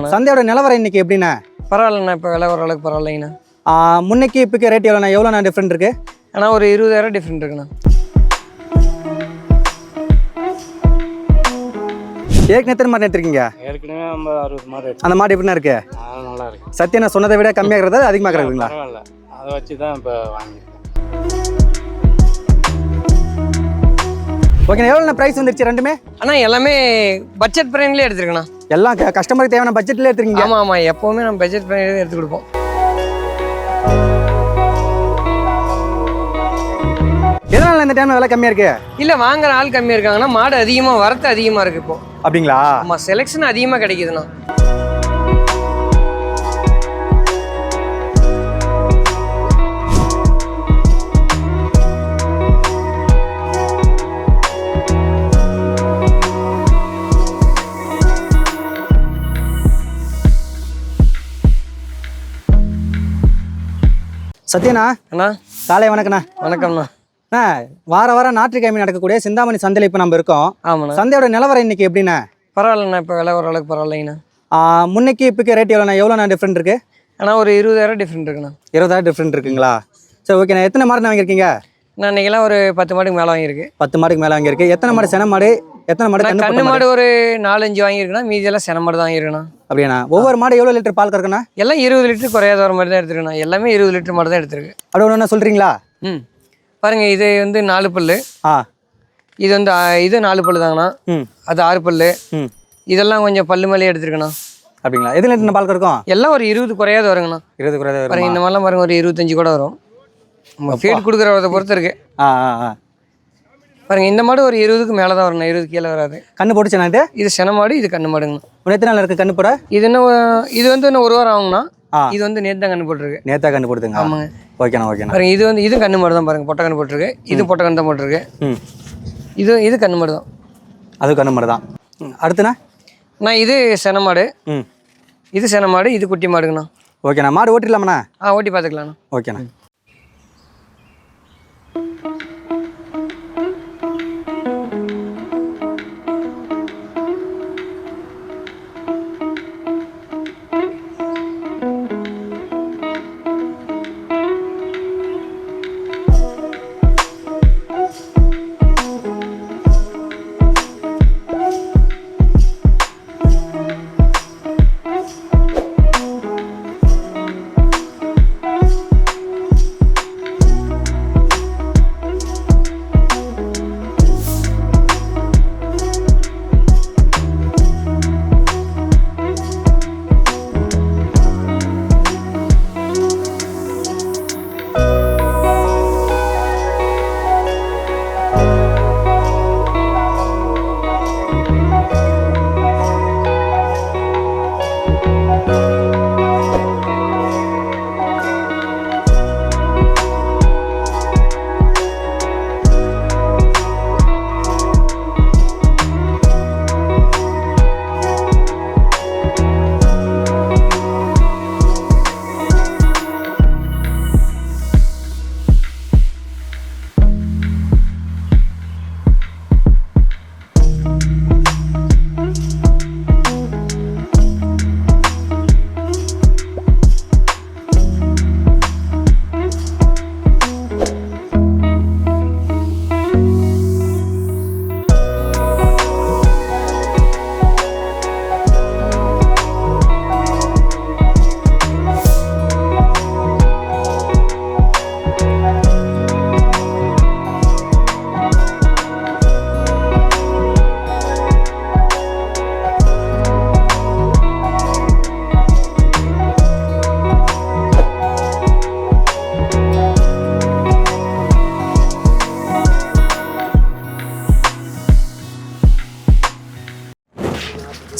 ஆமாண்ணா. சந்தையோட நிலவரம் இன்னைக்கு எப்படிண்ணா? பரவாயில்லண்ணா, இப்போ விலை ஓரளவுக்கு பரவாயில்லைங்கண்ணா. முன்னைக்கு இப்போக்கு ரேட் எவ்வளோண்ணா டிஃப்ரெண்ட் இருக்கு? ஆனால் ஒரு 20,000 டிஃப்ரெண்ட் இருக்குண்ணா. ஏற்கனவே எத்தனை மாடு எடுத்துருக்கீங்க? ஏற்கனவே 50-60 மாடு எடுத்து. அந்த மாடு எப்படின்னா இருக்கு? நல்லா இருக்கு. சத்தியனா சொன்னதை விட கம்மியாகிறதா அதிகமாக இருக்குங்களா? பரவாயில்ல, அதை வச்சு தான் இப்போ வாங்கியிருக்கேன். ஓகேண்ணா, எவ்வளோண்ணா ப்ரைஸ் வந்துருச்சு ரெண்டுமே? ஆனால் எல்லாமே பட்ஜெட் பிரைன்லேயே எடுத்துருக்கண்ணா. எல்லாம் கஸ்டமருக்கு தேவையான பட்ஜெட்லேயே எடுத்துருக்கீங்க? ஆமாம் ஆமாம், எப்போவுமே நம்ம பட்ஜெட் பிரைன்லேயே எடுத்து கொடுப்போம். எதனால இந்த டைம்ல விலை கம்மியா இருக்கு? இல்லை, வாங்குற ஆள் கம்மியாக இருக்காங்கன்னா மாடு அதிகமாக வரத்து அதிகமாக இருக்குது இப்போ. அப்படிங்களா? ஆமாம், செலெக்ஷன் அதிகமாக கிடைக்குதுண்ணா. சத்யனா அண்ணா, காலை வணக்கண்ணா. வணக்கம்ண்ணா. வாரம் ஞாயிற்றுக்கிழமை நடக்கக்கூடிய சிந்தாமணி சந்தையில் இப்போ நம்ம இருக்கோம். ஆமாண்ணா. சந்தையோட நிலவரம் இன்னைக்கு எப்படிண்ணா? பரவாயில்லண்ணா, இப்போ விலை ஓரளவுக்கு பரவாயில்லைங்கண்ணா. முன்னைக்கு இப்போக்கு ரேட் எவ்வளோண்ணா டிஃப்ரெண்ட் இருக்கு? ஆனால் ஒரு 20,000 டிஃப்ரெண்ட் இருக்குண்ணா. 20,000 டிஃப்ரெண்ட் இருக்குங்களா? சரி, ஓகேண்ணா. எத்தனை மாடு வாங்கியிருக்கீங்க? நான் இன்றைக்கெல்லாம் ஒரு 10 மாடுக்கு மேலே வாங்கியிருக்கு. 10 மாடுக்கு மேலே வாங்கியிருக்கு. எத்தனை மாடு சென மாடு, எத்தனை மாடு கண்ணு மாடு ஒரு 4-5 வாங்கியிருக்குண்ணா. மீதியெல்லாம் சென மாடு தான் வாங்கியிருக்குண்ணா. அப்படியாண்ணா? ஒவ்வொரு மாடு எவ்வளோ லிட்டர் பால் கறக்குண்ணா? எல்லாம் 20 லிட்டர் குறையாத வர மாதிரி தான் எடுத்துருக்குண்ணா. எல்லாமே 20 லிட்டர் மாடு தான் எடுத்துருக்கு. அப்படி ஒன்று சொல்கிறீங்களா? பாருங்க, இது வந்து 4 பல்லு. இது வந்து இது 4 பல்லு தாங்கண்ணா. அது 6 பல்லு. இதெல்லாம் கொஞ்சம் பல்லு மேலே எடுத்துருக்குண்ணா. அப்படிங்களா? எது லிட்டர் பால் கறக்கும்? எல்லாம் ஒரு 20 குறையாத வருங்கண்ணா. 20 குறையாத பாருங்க, இந்த மாதிரிலாம் பாருங்க ஒரு 25 கூட வரும். ஃபீட் கொடுக்குறத பொறுத்து இருக்கு. பாருங்க, இந்த மாடு ஒரு 20க்கு மேலே தான் வருங்கண்ணா. 20 கீழே வராது. கண்ணு போட்டுச்சுண்ணா? இது சென மாடு, இது கண்ணு மாடுங்கண்ணா. எத்தனை நாள் இருக்கு கண்ணு போட? இது என்ன, இது வந்து இன்னும் 1 வாரம் ஆகுங்கண்ணா. இது வந்து நேற்று தான் கண்ணு போட்டுருக்கு. நேத்தா கண்ணு போடுதுங்க? ஆமாங்க. ஓகேண்ணா, ஓகேண்ணா. பாருங்க, இது வந்து இது கண்ணு மாடு தான். பாருங்க, பொட்டை கண்ணு போட்டிருக்கு. இது பொட்டை கண்ணு தான் போட்டிருக்கு. இது கண்ணு மாடு தான். அது கண்ணு மாடு தான். அடுத்துண்ணா? நான் இது சென மாடு. இது சென மாடு, இது குட்டி மாடுங்கண்ணா. ஓகேண்ணா. மாடு ஓட்டிடலாமாண்ணா? ஓட்டி பார்த்துக்கலாண்ணா. ஓகேண்ணா.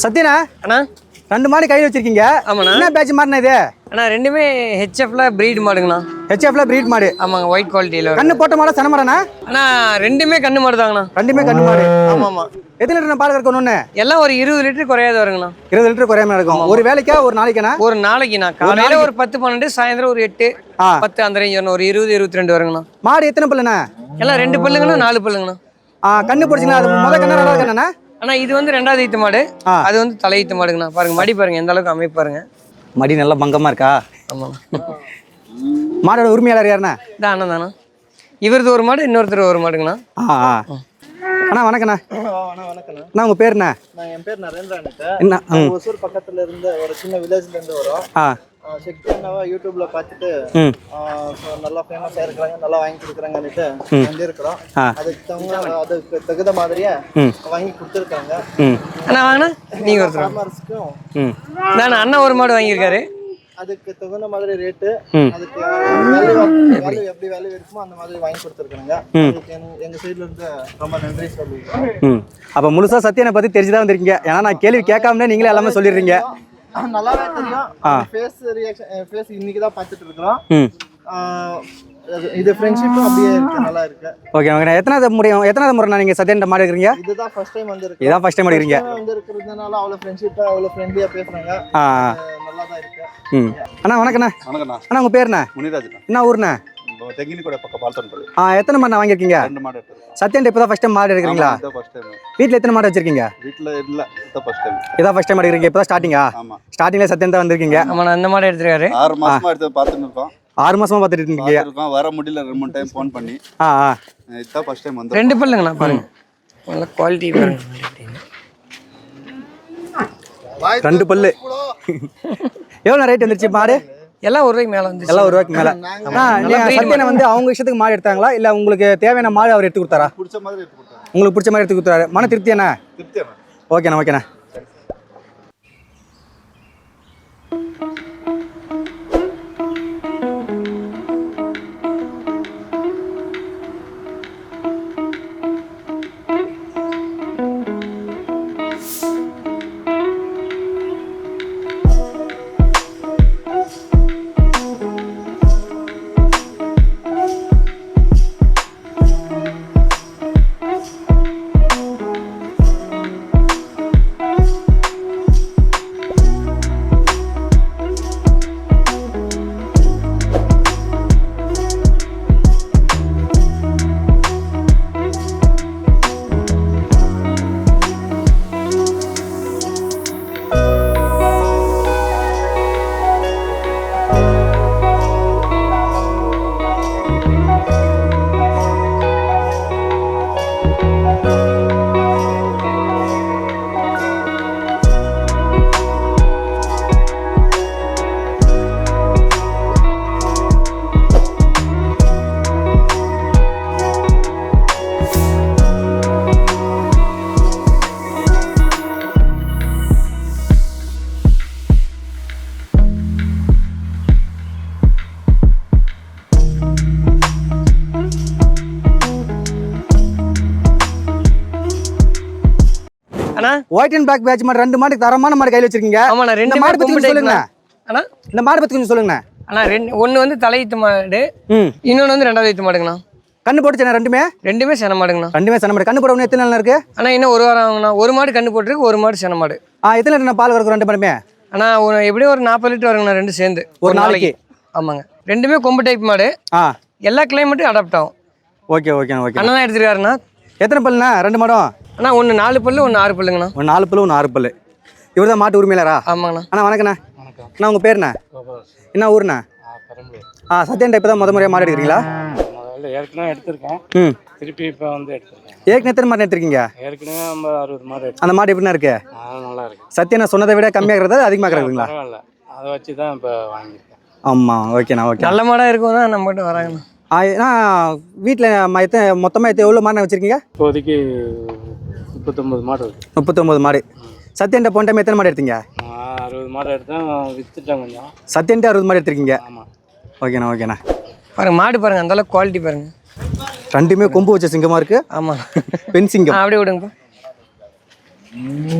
சத்யனா அண்ணா, 2 மாடு கையில் வச்சிருக்கீங்க. ஆமாண்ணா. என்ன பேட்ச் மாடுண்ணா இது? அண்ணா, ரெண்டுமே ஹெச்எஃப்ல பிரீட் மாடுங்கண்ணா. ஹெச்எஃப்ல பிரீட் மாடு? ஆமாங்க, ஒயிட் குவாலிட்டியில். கண்ணு போட்ட மாடா சென மாடாண்ணா? அண்ணா, ரெண்டுமே கண்ணு மாடு தாங்கண்ணா. ரெண்டுமே கண்ணு மாடு. ஆமாம் ஆமாம். எத்தனை லிட்டர் பால் கறக்கணும்னு? எல்லாம் ஒரு 20 லிட்டர் குறையாத வருங்கண்ணா. 20 லிட்டர் குறையாம இருக்கும். ஒரு வேலைக்கா ஒரு நாளைக்குண்ணா? ஒரு நாளைக்குண்ணா. காலையில் ஒரு 10-12, சாயந்தரம் ஒரு 8-10 அந்த ரேஞ்ச் வரணும். ஒரு 20-22 வருங்கண்ணா. மாடு எத்தனை பல்லுண்ணா? எல்லாம் 2 பல்லுங்கண்ணா, 4 பல்லுங்கண்ணா. கண்ணு போடுச்சுங்களா? அது முதல் கண்ணா ரெண்டாவது கண்ணா? ஆனால் இது வந்து ரெண்டாவது ஈத்து மாடு. அது வந்து தலை ஈத்து மாடுங்கண்ணா. பாருங்க மடி பாருங்க எந்த அளவுக்கு அமைப்பு பாருங்க. மடி நல்லா பங்கமாக இருக்கா? ஆமாண்ணா. மாடோட உரிமையாளர் யாருண்ணா? இதான் அண்ணன் தானா. இவரது ஒரு மாடு, இன்னொருத்தர் ஒரு மாடுங்கண்ணா. அண்ணா வணக்கண்ணா. அண்ணா உங்கள் பேருண்ணா? என் பேர் நரேந்திரன். என்ன ஒசூர் பக்கத்துல இருந்து ஒரு சின்ன வில்லேஜ்ல இருந்து வரோம். சக்தி அண்ணாவை யூடியூப்ல பார்த்துட்டு நல்லா ஃபேமஸா இருக்கிறாங்க, நல்லா வாங்கி கொடுக்குறாங்கன்னுட்டு வந்திருக்கிறோம். அதுக்கு தகுந்த மாதிரியே வாங்கி கொடுத்துருக்காங்க. அண்ணா வாங்கண்ணா நீங்கள் ஒரு ஃபார்மர்ஸ்க்கும் நான் அண்ணன் ஒரு மாடு வாங்கியிருக்காரு. அதுக்கு தகுந்த மாதிரி ரேட்டு, அதுக்கு வேல்யூ எப்படி வேல்யூ இருக்குமோ அந்த மாதிரி வாங்கி கொடுத்துருக்காங்க. அதுக்கு எங்க சைட்ல இருந்து ரொம்ப நன்றி சொல்லிக்கிறோம். அப்போ முழுசா சத்யனை பத்தி தெரிஞ்சுதான் வந்திருக்கீங்க. ஏன்னா நான் கேள்வி கேட்காமலே நீங்களே எல்லாமே சொல்லிடுறீங்க. நல்லாவே தெரியும். ஃபேஸ் ரியாக்ஷன் ஃபேஸ் இன்னைக்கு தான் பார்த்துட்டு இருக்கிறோம். இது ஃப்ரெண்ட்ஷிப்பும் அப்படியே இருக்கு, நல்லா இருக்கு. Okay okay. எத்தனாவது முறை நீங்கள் சத்யன்ட்ட மாடு இருக்கிறீங்க? இதுதான் ஃபர்ஸ்ட் டைம் வந்திருக்கு. இதான் ஃபர்ஸ்ட் டைம் எடுக்கிறீங்க. வந்திருக்கிறதுனால அவ்வளோ ஃப்ரெண்ட்ஷிப்பாக அவ்வளோ ஃப்ரெண்ட்லியாக பேசுறாங்க. நல்லா தான் இருக்கு. அண்ணா வணக்கண்ணா. வணக்கண்ணா. அண்ணா உங்கள் பேருண்ணா? முனிராஜ்ண்ணா. என்ன ஊருண்ணா? தெங்கினி கூட பக்கம் பால்தன்பள்ளி. எத்தனை மாடு வாங்கியிருக்கீங்க? 2 மாடு எடுத்துருக்கோம். சத்யன்ட்ட இப்போ தான் ஃபர்ஸ்ட் டைம் மாடு எடுக்கிறீங்களா? வீட்டில் எத்தனை மாடு வச்சிருக்கீங்க? வீட்டில் இல்லை, இதான் ஃபர்ஸ்ட் டைம். இதான் ஃபர்ஸ்ட் டைம் எடுக்கிறீங்க. இப்போ தான் ஸ்டார்டிங்கா? ஆமாம், ஸ்டார்டிங்கில் சத்யன் தான் வந்திருக்கீங்க. ஆமாம், அந்த மாடு எடுத்துருக்காரு. 6 மாசமா எடுத்து பார்த்துட்டு இருக்கோம். 6 மாசமா பார்த்துட்டு இருக்கீங்க. வர முடியல, 2-3 டைம் ஃபோன் பண்ணி. இதுதான் ஃபர்ஸ்ட் டைம் வந்து. 2 பல்லுங்கண்ணா பாருங்க, நல்ல குவாலிட்டி பாருங்க. 2 பல்லு. எவ்வளோ ரேட் வந்துருச்சு மாடு? எல்லாம் 1 ரூபாய்க்கு மேலே வந்து. எல்லாம் 1 ரூபாய்க்கு மேலே. சத்யனை வந்து அவங்க இஷ்டத்துக்கு மாடு எடுத்தாங்களா, இல்லை உங்களுக்கு தேவையான மாடு அவர் எடுத்து கொடுத்தாரா? பிடிச்ச மாதிரி எடுத்து கொடுத்தாரு. உங்களுக்கு பிடிச்ச மாதிரி எடுத்து கொடுத்தாரு. மன திருப்தியாண்ணா? திருப்தியாண்ணா. ஓகேண்ணா ஓகேண்ணா. ஒயிட் அண்ட் பிளாக் பேட்ச் மாடு 2 மாடு தரமான மாடு கையில் வச்சிருக்கீங்க. ஆமாண்ணா, 2 மாடு பத்தி சொல்லுங்க அண்ணா. இந்த மாடு பத்தி கொஞ்சம் சொல்லுங்க அண்ணா. ஒன்று வந்து தலையீத்து மாடு, இன்னொன்று வந்து 2வது ஈத்து மாடுங்கண்ணா. கண்ணு போட்டுச்சேண்ணா? ரெண்டுமே சென மாடுங்கண்ணா. ரெண்டுமே சென மாடு. கண்ணு போட எத்தனை நாள் இருக்கு? அண்ணா இன்னும் 1 வாரம் ஆகுங்கண்ணா. 1 மாடு கண்ணு போட்டுருக்கு, 1 மாடு சென மாடு. எத்தனை லிட்டர் பால் கறக்கும் 2 மாடுமே? அண்ணா எப்படியும் ஒரு 40 லிட்டர் வருங்கண்ணா, 2 சேர்ந்து ஒரு நாளைக்கு. ஆமாங்க, 2மே கொம்பு டைப் மாடு. எல்லா கிளைமேட்டும் அடாப்ட் ஆகும். Okay okay okay. அண்ணா தான் எடுத்துருக்காருண்ணா. எத்தனை பல்லுண்ணா 2 மாடும்? அண்ணா ஒன்று 4 பல்லு, ஒன்று 6 பல்லுங்கண்ணா. 1 4 பல்லு, 1 6 பல்லு. இவர் தான் மாட்டு உரிமையாளரா? ஆமாங்கண்ணா. அண்ணா வணக்கண்ணா. அண்ணா உங்கள் பேருண்ணா? என்ன ஊருண்ணா? சத்யன்ட்ட இப்போ தான் முறையாக மாடு எடுக்கிறீங்களா? ஏற்கனவே எடுத்திருக்கேன். திருப்பி இப்போ வந்து எடுத்திருக்கேன். ஏற்கனவே எத்தனை மாடு எடுத்திருக்கீங்க? ஏற்கனவே 60 மாடு எடுத்து. அந்த மாடு எப்படின்னா இருக்கு? நல்லா இருக்கு. சத்யனை சொன்னதை விட கம்மியாகிறதா அதிகமாக இருக்குங்களா? பரவாயில்ல, அதை வச்சு தான் இப்போ வாங்கியிருக்கேன். ஆமாம் ஓகேண்ணா ஓகே. நல்ல மாடாக இருக்கும் தான் நம்மகிட்ட வராங்கண்ணா. வீட்டில் மொத்தமாக எவ்வளோ மாடு வச்சுருக்கீங்க? இப்போதைக்கு 39 மாடு இருக்கு. 39 மாடு. சத்யன்ட்ட போன டைம் எத்தனை மாடு எடுத்தீங்க? 60 மாடு எடுத்தேன், வித்துட்டேன் கொஞ்சம். சத்யன்ட்ட 60 மாடு எடுத்திருக்கீங்க? ஆமாம். ஓகேண்ணா ஓகேண்ணா. பாருங்க மாடு பாருங்க, அந்த அளவுக்கு குவாலிட்டி பாருங்க. 2மே கொம்பு வச்ச சிங்கமாக இருக்கு. ஆமாம், பெண் சிங்கம். அப்படியே விடுங்கப்பா.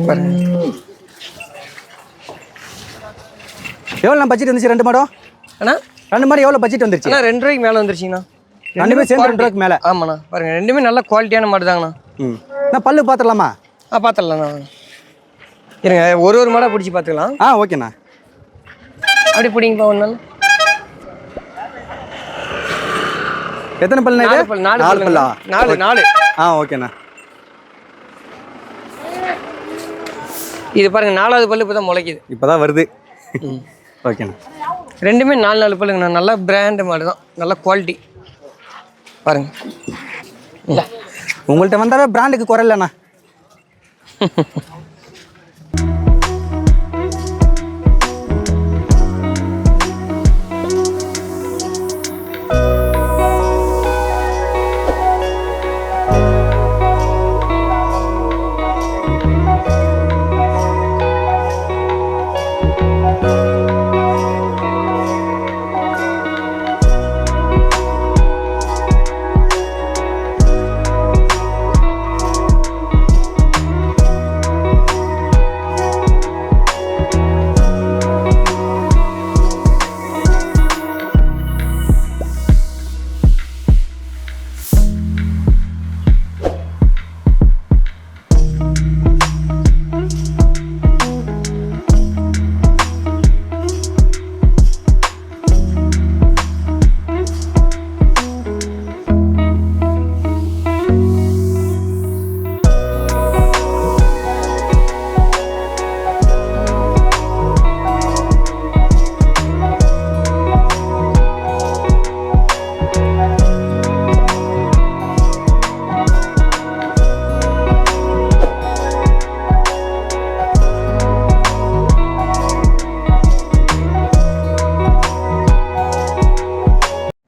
பாருங்க எவ்வளோ பட்ஜெட் வந்துச்சு 2 மாடும்? அண்ணா 2 மாடு எவ்வளோ பட்ஜெட் வந்துருச்சு? அண்ணா 2 ரூபாய்க்கு மேலே வந்துருச்சுங்கண்ணா. 2மே சேர்ந்து 2 ரூபாய்க்கு மேலே. ஆமாண்ணா. பாருங்க 2மே நல்ல குவாலிட்டியான மாடு தாங்கண்ணா. நான் பல்லு பார்த்துடலாமா? பார்த்துடலாண்ணா. இருங்க, ஒரு மாடாக பிடிச்சி பார்த்துக்கலாம். ஓகேண்ணா. அப்படி பிடிங்கப்பா. 1 நாள் எத்தனை பல்லு? 4 பல்லா? 4 ஓகேண்ணா. இது பாருங்கள் 4வது பல்லு இப்போ தான் முளைக்குது. இப்போ தான் வருது. ஓகேண்ணா. ரெண்டுமே 4 பல்லுங்கண்ணா. நல்லா பிராண்டு மாடு தான், நல்ல குவாலிட்டி பாருங்கள். உங்கள்கிட்ட வந்தாவே பிராண்டுக்கு குறை இல்லைண்ணா.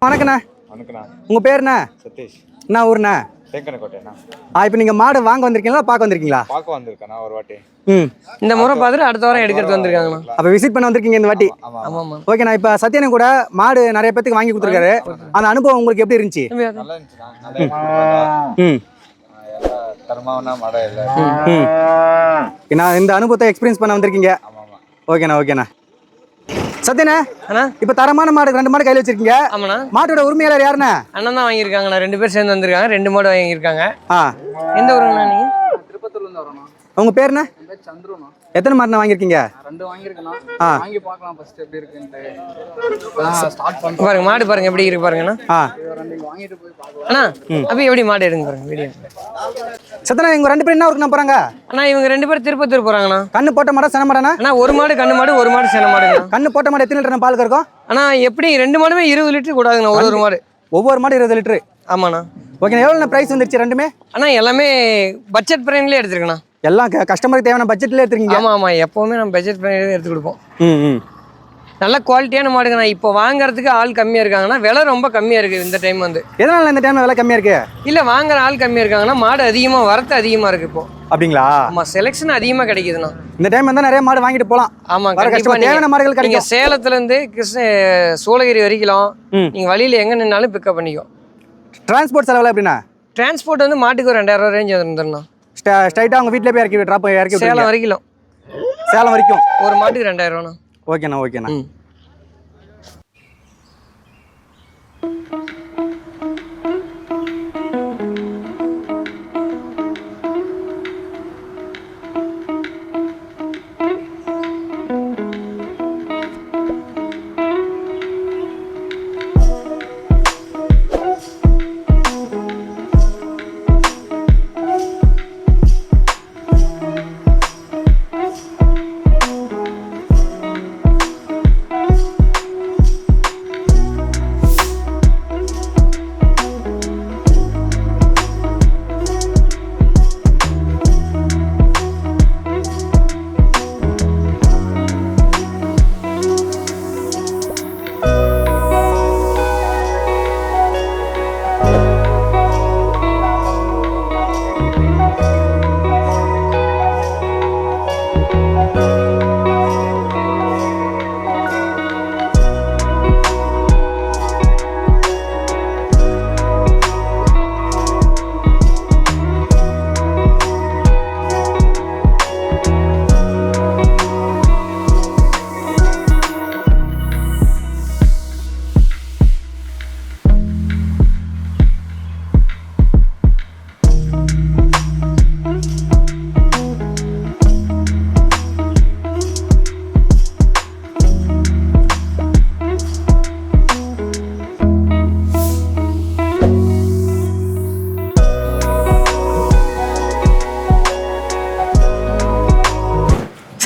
வணக்கண்ணா. வணக்கண்ணா. உங்கள் பேருண்ணா? சதீஷ். என்ன ஊருண்ணா? தேங்கனக்கோட்டைண்ணா. இப்போ நீங்கள் மாடு வாங்க வந்திருக்கீங்களா பார்க்க வந்திருக்கீங்களா? பார்க்க வந்திருக்கேண்ணா ஒரு வாட்டி. இந்த முறை பார்த்துட்டு அடுத்த வாரம் எடுக்கிறது வந்திருக்காங்கண்ணா. அப்போ விசிட் பண்ண வந்திருக்கீங்க இந்த வாட்டி? ஆமாம். ஓகேண்ணா. இப்போ சத்யனை கூட மாடு நிறைய பேத்துக்கு வாங்கி கொடுத்துருக்காரு. அந்த அனுபவம் உங்களுக்கு எப்படி இருந்துச்சு? நல்லா இருந்துச்சுண்ணா. நல்லா தரமான மழை இல்லை. நான் இந்த அனுபவத்தை எக்ஸ்பீரியன்ஸ் பண்ண வந்திருக்கீங்க. ஓகேண்ணா. சத்யண்ணா, அண்ணா இப்போ தரமான மாடு 2 மாடு கையில் வச்சிருக்கீங்க. ஆமாண்ணா. மாட்டோட உரிமையாளர் யாருண்ணா? அண்ணன் தான் வாங்கியிருக்காங்கண்ணா. 2 பேர் சேர்ந்து வந்திருக்காங்க. 2 மாடு வாங்கியிருக்காங்க. ஆ. எந்த ஊருங்கண்ணா நீங்கள்? திருப்பத்தூர்லேருந்து வரோண்ணா. உங்கள் பேருண்ணா? என் பேர் சந்துருண்ணா. எத்தனை மாடுண்ணா வாங்கியிருக்கீங்க? 2 வாங்கியிருக்கேண்ணா. ஆ. வாங்கி பார்க்கலாம் ஃபர்ஸ்ட் எப்படி இருக்குன்ட்டு. ஸ்டார்ட் பண்ணி பாருங்க மாடு பாருங்க எப்படி இருக்கு பாருங்கண்ணா. 2 வாங்கிட்டு போய் பார்க்கலாம். அண்ணா அப்போ எப்படி மாடு எடுங்க பாருங்க வீடியோ. சத்யண்ணா, இவங்க 2 பேரும் என்ன ஊருக்குண்ணா போகிறாங்க? அண்ணா இவங்க 2 பேர் திருப்பத்தூர் போகிறாங்கண்ணா. கண்ணு போட்ட மாடா சென மாடாண்ணா? அண்ணா ஒரு மாடு கண்ணு மாடு, ஒரு மாடு சென மாடுங்கண்ணா. கண்ணு போட்ட மாடு எத்தனை லிட்டர் பால் கறக்கும்? அண்ணா எப்படி 2 மாடுமே 20 லிட்டர் கூடாதுங்கண்ணா ஒரு மாடு. ஒவ்வொரு மாடு 20 லிட்டரு. ஆமாண்ணா. ஓகேண்ணா. எவ்வளோ ப்ரைஸ் வந்துருச்சு ரெண்டுமே? அண்ணா எல்லாமே பட்ஜெட் பிரைன்லேயே எடுத்துருக்கண்ணா. எல்லாம் கஸ்டமருக்கு தேவையான பட்ஜெட்லேயே எடுத்துருக்கீங்க? ஆமாம் எப்போவுமே நம்ம பட்ஜெட் பிரைன்லேயே எடுத்து கொடுப்போம். ம். நல்ல குவாலிட்டியான மாடுங்கண்ணா. இப்போ வாங்குறதுக்கு ஆள் கம்மியாக இருக்காங்கன்னா விலை ரொம்ப கம்மியாக இருக்குது இந்த டைம் வந்து. எதனால இந்த டைமில் விலை கம்மியாக இருக்கு? இல்லை வாங்குற ஆள் கம்மியாக இருக்காங்கன்னா மாடு அதிகமாக வரத்து அதிகமாக இருக்குது இப்போ. அப்படிங்களா? ஆமாம் செலெக்ஷன் அதிகமாக கிடைக்குதுண்ணா. இந்த டைம் வந்து நிறைய மாடு வாங்கிட்டு போகலாம். ஆமாம் வர கஸ்டமர் தேவையான மாடுகள் நீங்கள் கிடைக்கும். சேலத்துலேருந்து சூளகிரி வரைக்கும் நீங்கள் வழியில் எங்கே நின்னாலும் பிக்கப் பண்ணிக்கோ. டிரான்ஸ்போர்ட் செலவில் எப்படின்னா? டிரான்ஸ்போர்ட் வந்து மாட்டுக்கு ஒரு 2000 ரேஞ்ச் வந்துருந்தோம்ண்ணா. ஸ்ட்ரைட்டாக அவங்க வீட்டில் போய் இறக்கி சேலம் வரைக்கும். சேலம் வரைக்கும் ஒரு மாட்டுக்கு 2000 ஓகேண்ணா.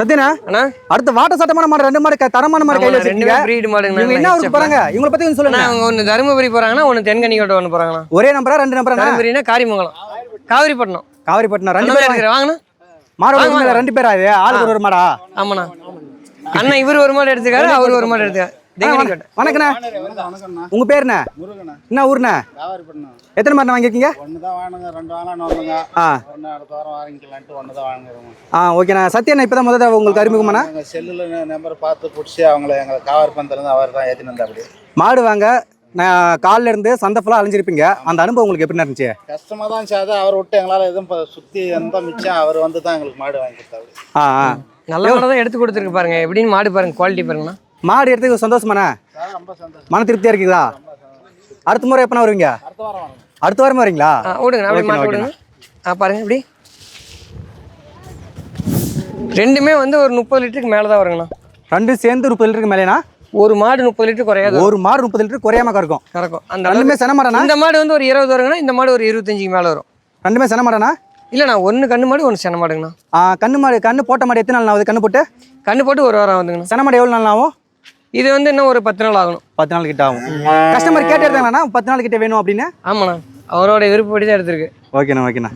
சத்யனா அண்ணா அடுத்த வாட்ட சட்டமான மாடு 2 மாடு தரமான மாடு கையில ரெண்டுமே வச்சிருக்கீங்க. பிரீடு மாடுங்க. இவங்க என்ன ஊருக்கு போறாங்க? இவங்கள பத்தி கொஞ்சம் சொல்லுங்க. அவங்க ஒன்று தருமபுரி போறாங்கன்னா ஒன்று தென்கனிக்கோட்டை ஒன்று போறாங்கண்ணா. ஒரே நம்பரா 2 நம்பரா? தருமபுரினா காரிமங்கலம், காவிரிப்பட்டினம். காவிரிப்பட்டினம் 2 அந்த பேர் மாதிரி வாங்கண்ணா. மாடு வாங்க 2 பேரா? இது ஆளுக்கு ஒரு மாடா? ஆமாண்ணா. அண்ணா இவர் ஒரு மாடு எடுத்துக்காரு, அவர் ஒரு மாடு எடுத்துக்காரு. தென்கனிக்கோட்டை. வணக்கண்ணா. உங்க பேர் என்ன? என்ன ஊர்ண்ணா? எத்தனை மாடு வாங்கிருக்கீங்க? ஒண்ணுதான் வாங்குங்க, 2 வாங்கலாம் வந்துங்க. ஒண்ணு அடுத்த வாரம் வாங்கிக்கலான்ட்டு ஒண்ணுதான் வாங்குறோம். ஓகேண்ணா. சத்யண்ணா இப்பதான் முதல்ல உங்களுக்கு அறிமுகமாண்ணா? நாங்கள் செல்லுல நம்பர் பார்த்து பிடிச்சி அவங்கள எங்களை காவர் பந்தலேருந்து அவர் தான் ஏற்றின்னு வந்தா அப்படி. மாடு வாங்க நான் காலில இருந்து சந்தை ஃபுல்லாக அலைஞ்சிருப்பீங்க. அந்த அனுபவம் உங்களுக்கு எப்படி இருந்துச்சு? கஷ்டமாக தான் இருந்துச்சு. அதை அவர் விட்டு எங்களால் எதுவும் சுற்றி எந்த மிச்சம் அவர் வந்து தான் எங்களுக்கு மாடு வாங்கி கொடுத்தாரு. நல்ல மாடு தான் எடுத்து கொடுத்துருக்கு பாருங்க. எப்படின்னு மாடு பாருங்க, குவாலிட்டி பாருங்கண்ணா. மாடு எடுத்து சந்தோஷமாண்ணா? ரொம்ப சந்தோஷம். மன திருப்தியாக இருக்குங்களா? அடுத்த முறை எப்போ வருவீங்க? அடுத்த வாரம் வாங்க. அடுத்த வாரமா வரீங்களா? ஓடுங்க அப்படியே மாட்டு ஓடுங்க. பாருங்க இப்படி ரெண்டுமே வந்து ஒரு 30 லிட்டருக்கு மேலே தான் வருங்கண்ணா. 2 சேர்ந்து 30 லிட்டருக்கு மேலேனா? ஒரு மாடு 30 லிட்டர் குறையாது. ஒரு மாடு 30 லிட்டர் குறையாம கறக்கும். கறக்கும். அந்த ரெண்டுமே சென மாடானா? இந்த மாடு வந்து ஒரு 20 வருங்கண்ணா, இந்த மாடு ஒரு 25க்கு மேலே வரும். ரெண்டுமே சென மாடானா? இல்லைண்ணா, ஒன்று கண்ணு மாடு, ஒன்று சென மாடுங்கண்ணா. கண்ணு போட்ட மாடு எத்தனை நாள் ஆகுது? கண்ணு போட்டு கண்ணு போட்டு ஒரு வாரம் ஆகுதுங்கண்ணா. சென மாடு எவ்வளோ நாள் ஆகும்? இது வந்து இன்னும் ஒரு 10 நாள் ஆகணும். 10 நாள் கிட்ட ஆகும். கஸ்டமர் கேட்டு எடுத்தாங்கண்ணா 10 நாள் கிட்ட வேணும் அப்படின்னு? ஆமாண்ணா, அவரோட விருப்பப்படி தான் எடுத்திருக்கு. ஓகேண்ணா ஓகேண்ணா.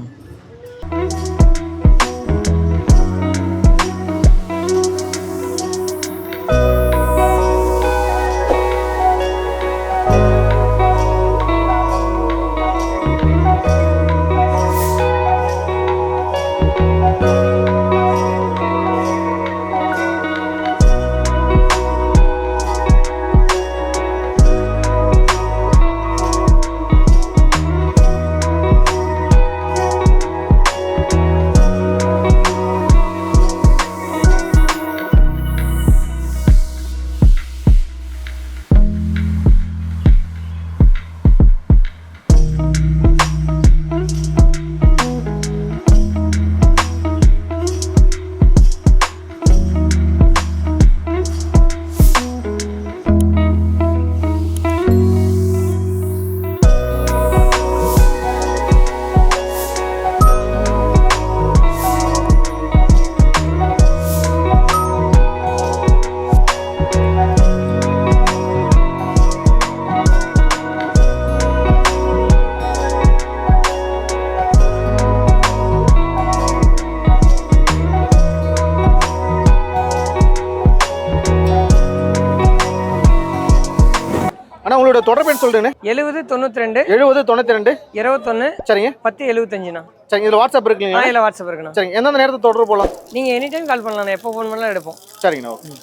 அண்ணா உங்களோட தொடர்பு எண் சொல்றேன். 70 92 70 92 21 சரிங்க 10 75ண்ணா. சரிங்க. இதில் வாட்ஸ்அப் இருக்குங்களா? இல்லை வாட்ஸ்அப் இருக்குண்ணா. சரிங்க. எந்தெந்த நேரத்தை தொடர்பு போகலாம்? நீங்கள் எனி டைம் கால் பண்ணலாம், எப்போ ஃபோன் பண்ணலாம் எடுப்போம். சரிங்கண்ணா. ஓகே.